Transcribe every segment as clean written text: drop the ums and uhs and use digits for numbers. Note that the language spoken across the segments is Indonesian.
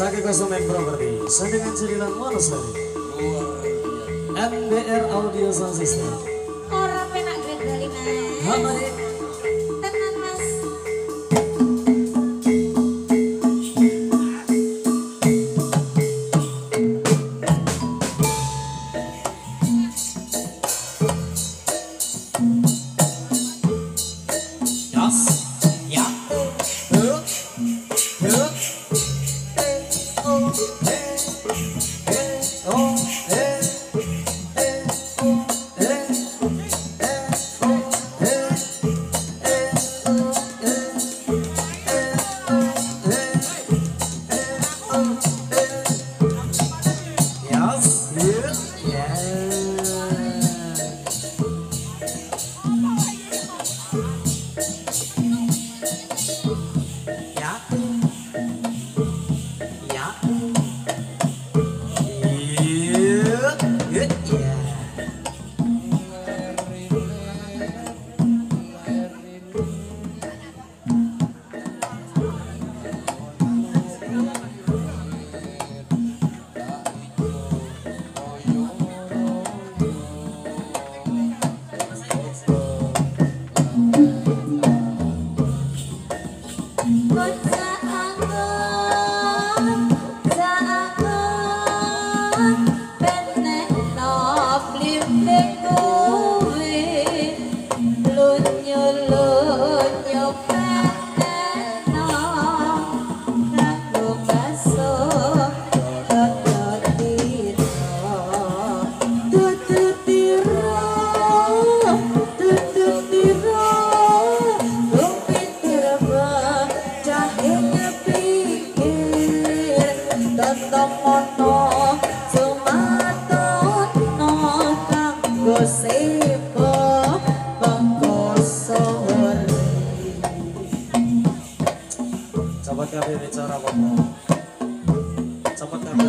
Saking Konsumen Property, dengan jadilan Wonosari, MBR Audio Sound System. Orang penak gendali mas. Hamari. Tenan mas. Cepat kami bicara apa? Cepat kami.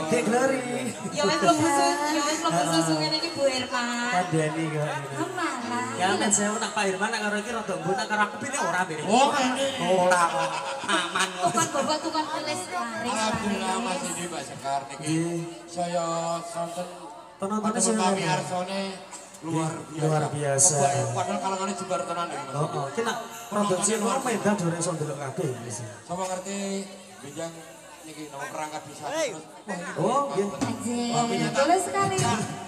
Dek Glory. Ya wis mlebu susu ngene iki Bu Herman. Kandhani kok. Amalah. Ya men sewu nak Pak Herman nak karo iki rada mbok nak karo aku pine ora mbene. Oh, kene. Ora kok. Aman kok. Tukang bobot tukang tulis laris. Alhamdulillah Mas Edi Mbak Sekar niki. Saya sonten Penontonnya sih kami arsone luar biasa. Padahal kalangane jembar tenan iki Mas. Oh, ki nak produksi luar medan dore iso ndelok kabeh wis. Sapa ngerti benjang niki nomor perangkat bisa terus. Oh, nggih. Anjir, tulis sekali.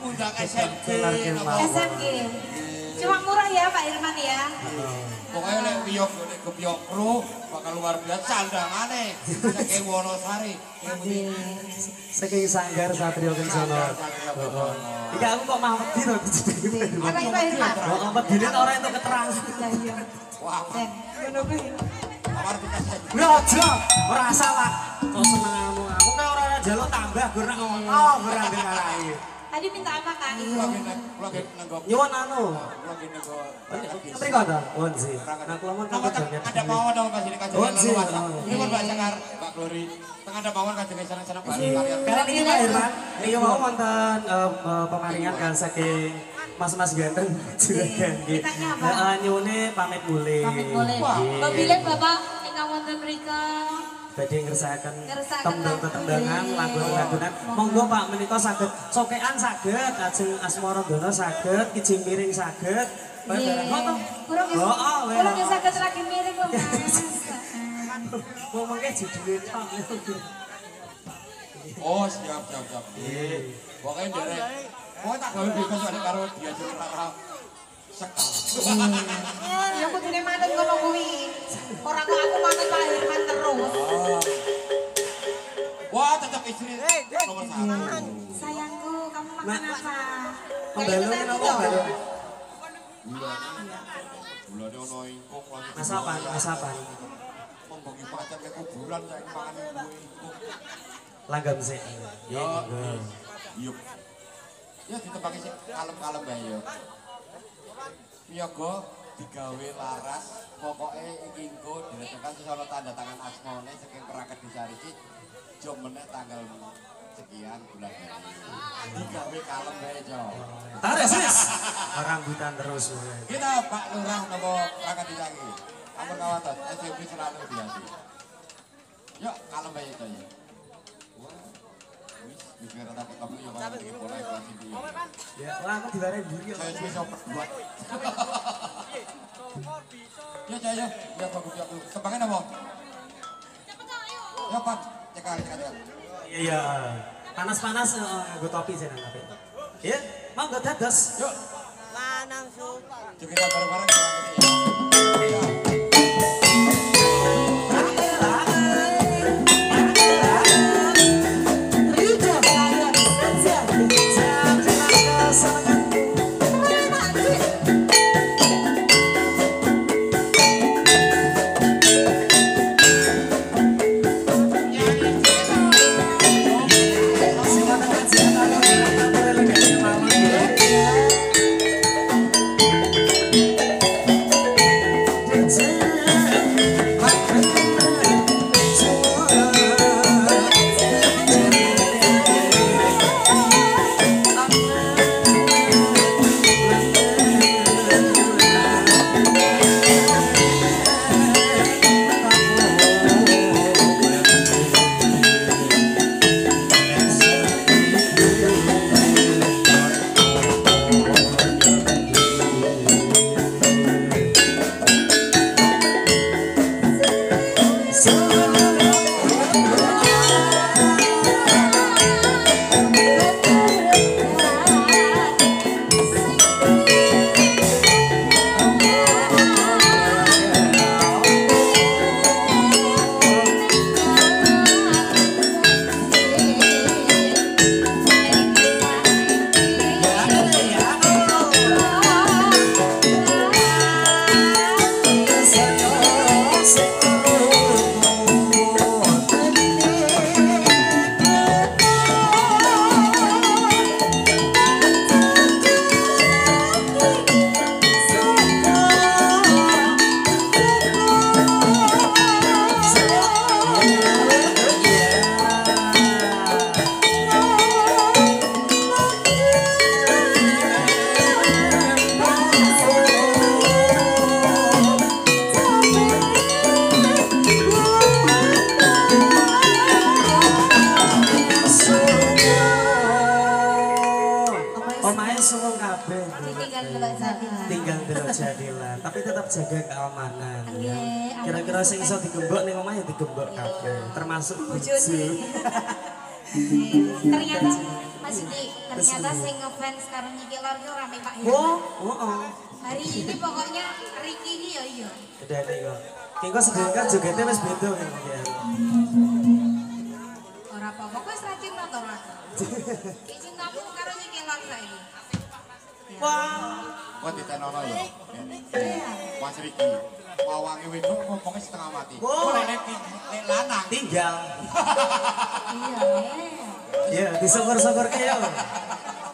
Undang SMG. SMG. Cuma murah ya Pak Herman ya. Pokoknya lek piyok nek ke piyok pro bakal luar biasa sandangane. Saking Wonosari. Saking Sanggar Satrio Kencana. Heeh. Iki aku kok mah wedi to dijedhi. Apa iki Pak Herman? Heeh, wedine ora entuk keterangan. Lah iya. Wah, Ben, ngono kuwi. kamar kita Ya aja, ora salah. Kok senenganmu aku kan ora njaluk tambah gur nak ngomong. Oh, berandeng arake. Tadi minta apa Kak? lagi nenggok. Nyuwun anu. Lagi nenggok. Mriko ta? Won sih. Nak kelamun kan banyak. Ada mawon dong kasih kajian Oh, sih. Ini buat Mbak Sekar, Mbak Glory. Tengah ada mawon kajian sana-sana Pak Sekar. Karena ini Pak Herman, ini mau wonten pemaringan kan saking mas-mas ganteng juragan nggih. Heeh, nyuwune pamit mulih. Pamit boleh. Pemilihan Bapak ingkang wonten mrika. Badhe ngersakaken Ngersakaken tembang-tembangan, lagu-lagunan. Monggo Pak menika saged sokean saged, ajeng asmara dono saged, kijing miring saged. Bareng kok to? Kurang ya. Heeh, weh. Kurang ya saged lagi miring kok Mas. Mau mengke judule tok. Oh, siap. Pokoknya derek. Pokoknya tak gawe bebas ada karo dia rara Sekar. Ya kudune manut ngono kuwi. Ora kok aku manut Pak Herman terus. Wah, tetap istri nomor 1. Sayangku, kamu makan apa? Pembalung Kayak napa kita balung? Bulan ono ingkung lagi. Masapan. Membengi pacar ke kuburan saya mangan ingkung. Langgam sih. Yo. Yuk. Ya ditepake sik kalem-kalem bae yo. Miyaga digawe laras, pokoke iki engko diletakkan sono tanda tangan asmane saking perangkat desa iki jo meneh tanggal sekian bulan Mei. Digawe kalem bae jo. Tarik sis. Rambutan terus. Kita Pak Lurah nopo perangkat desa iki. Ampun kawatos, SMP selalu biasa. Yuk kalem bae to ya. Wis biar tak kamu yo kan iki bola kelas iki. Ya, wah aku dilare mburi kok. Saya bisa buat. Ya saya, ya bagus ya. Kembangin apa? Ya Pak, cekal. Iya. Panas-panas nggo topi jeneng tapi. Ya, monggo dados. Yuk. Lanang suka. Yuk kita bareng-bareng ya. tinggal delok jadilan, tapi tetap jaga keamanan ya. Nggih, Kira-kira sing iso digembok ning omah ya digembok kabeh, termasuk bojo. Ternyata Mas Yudi, ternyata sing ngefans karo Niki Lor itu rame Pak Herman. Oh. Hari ini pokoknya Ricky ini ya iya. Bedane kok. Ki kok sedengkan jogetnya wis beda ya. Ora apa-apa, kowe wis ra cinta to, Mas. Ki cintamu karo Niki Lor saiki. Wah. Kok ditenono ya. Mas Riki. Pawange wedok ngomongnya setengah mati. Kok nek lanang Tinggal. Iya. Ya, disyukur-syukur ke yo.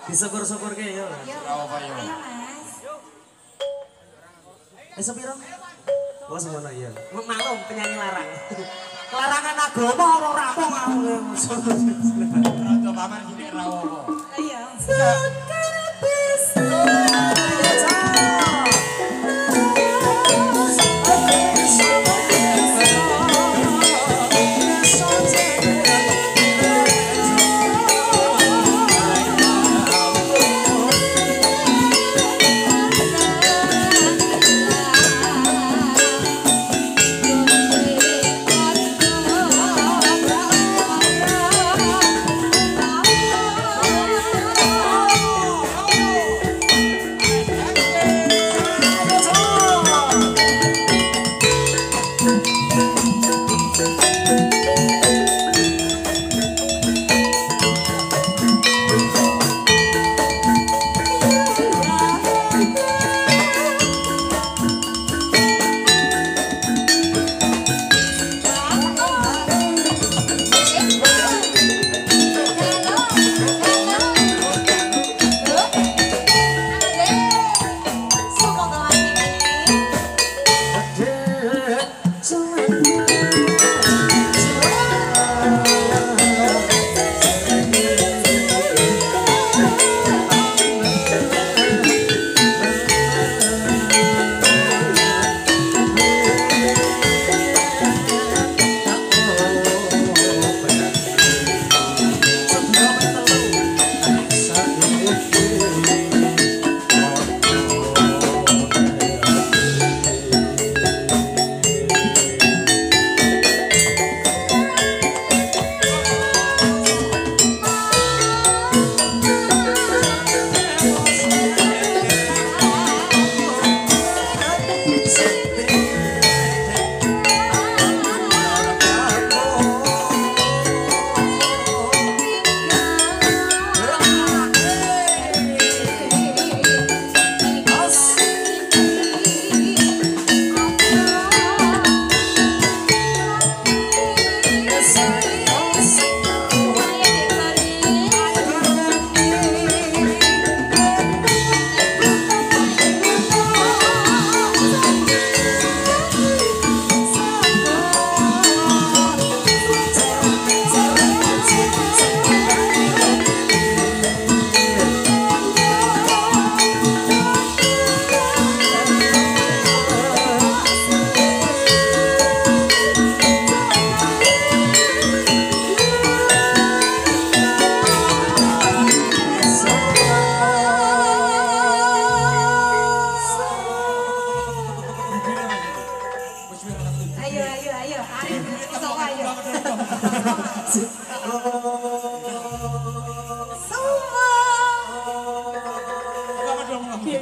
Disyukur-syukur ke yo. Yo. apa yo? Ayo, Mas. Sepiro? Oh semono iya. Maklum penyanyi larang. Larangan agama ora rampung aku. Raja paman sini ra apa. Ayo.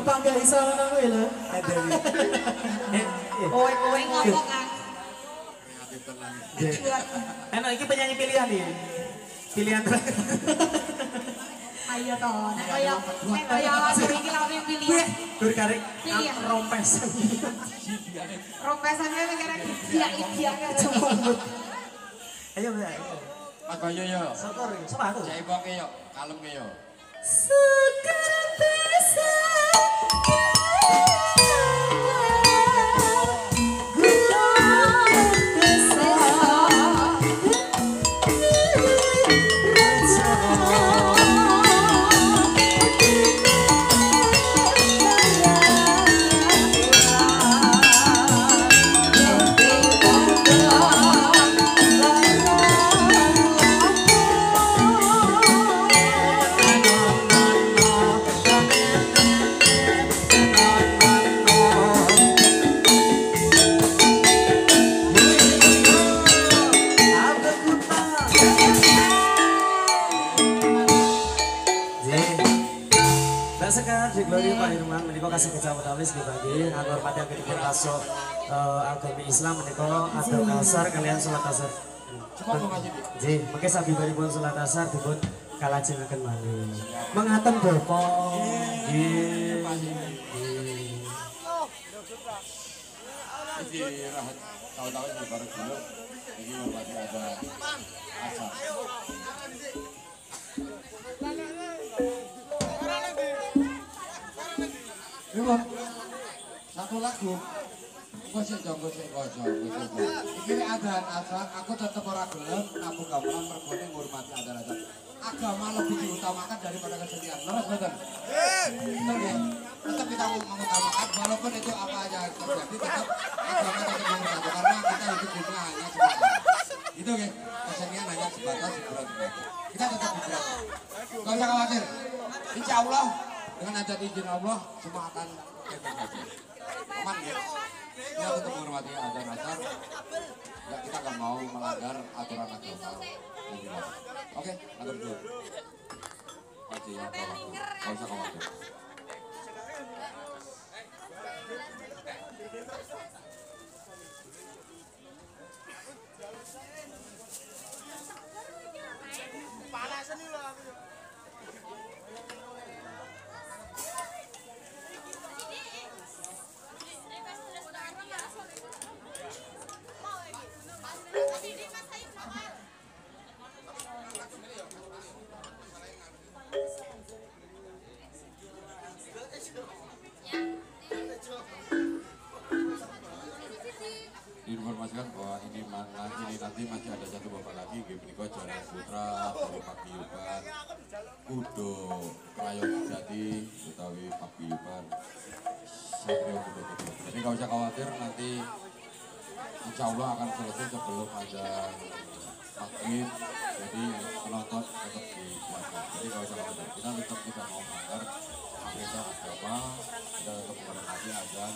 Bangga iso ngono kuwi lho. Kowe ngomong kan. Enak iki penyanyi pilihan nih. Pilihan terakhir. Ayo toh, nek kaya sing iki lha pilihan. Dur karek Pilihan. rompesan. Rompesannya mikirnya giak-giak aja. Ayo Mbak. Mas Bayu yo. Syukur, sepatu. Jai bonge yo, kalem yo. Sekarang bisa Nggih, ngurmati yang dipun masuk agami Islam menika adab asar kalian salat asar. Cukup Mas Iki. Nggih, mengke sabibaripun salat asar dipun kalajengaken malih. Mengaten Bapak. Nggih. Iki rahat tahu-tahu ini baru dulu. Ini hormati ada asal. Lima satu lagu. Gosek. Iki adzan asal. Aku tetap orang gelem. Aku gamelan mergone ngurmati adzan asal. Agama lebih diutamakan daripada kesenian. Leres betul? Betul ya? Tetap kita mengutamakan walaupun itu apa aja terjadi tetap agama tetap mengutamakan karena kita hidup dunia hanya sebentar. Itu ya, kesenian hanya sebatas hiburan saja. Kita tetap hiburan. Gak usah khawatir. Insya Allah dengan adat izin Allah semua akan baik-baik saja. Aman ya? Kita tetap menghormati adzan asar. Ya, kita gak mau melanggar aturan agama. Oke, atur dulu. Oke, ya, gak usah khawatir. Diinformasikan bahwa ini nanti masih ada satu bapak lagi Gibniko Jalan Putra dari Paguyuban Kudo Krayon Jati utawi Paguyuban Satrio Kudo. Jadi gak usah khawatir nanti insya Allah akan selesai sebelum ada maghrib. Jadi penonton tetap di belakang. Jadi gak usah khawatir. Kita tetap tidak mau melanggar agendanya agama. Kita tetap menghormati azan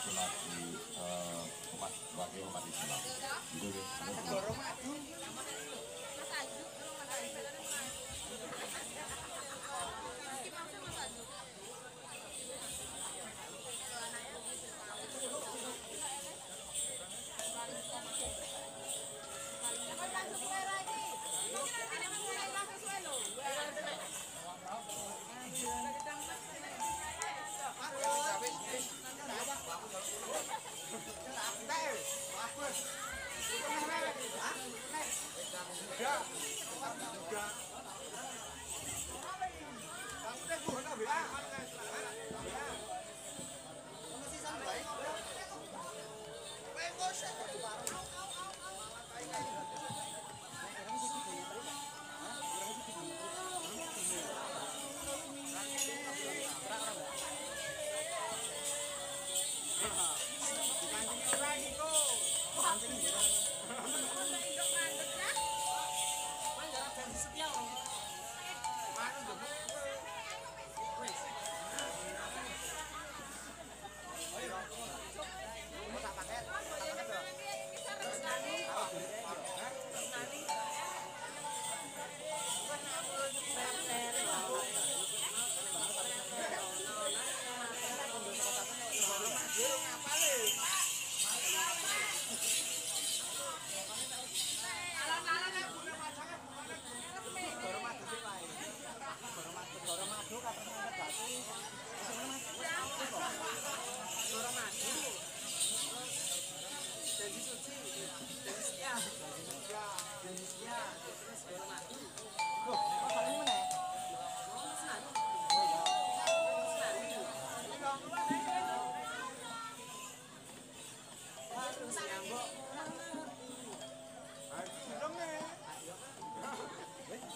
sholat di umat sebagai umat Islam. Itu ya.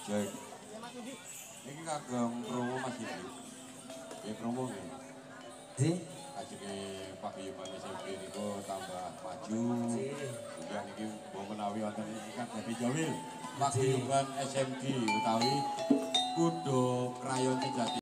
Baik. Ini kagam promo Mas Iki. Ya promo nih. Ji. Ajenge Paguyuban SMP niku tambah maju. Kemudian iki mau menawi wonten iki kan dadi Jawil. Paguyuban SMG utawi Kudo Krayon Jati.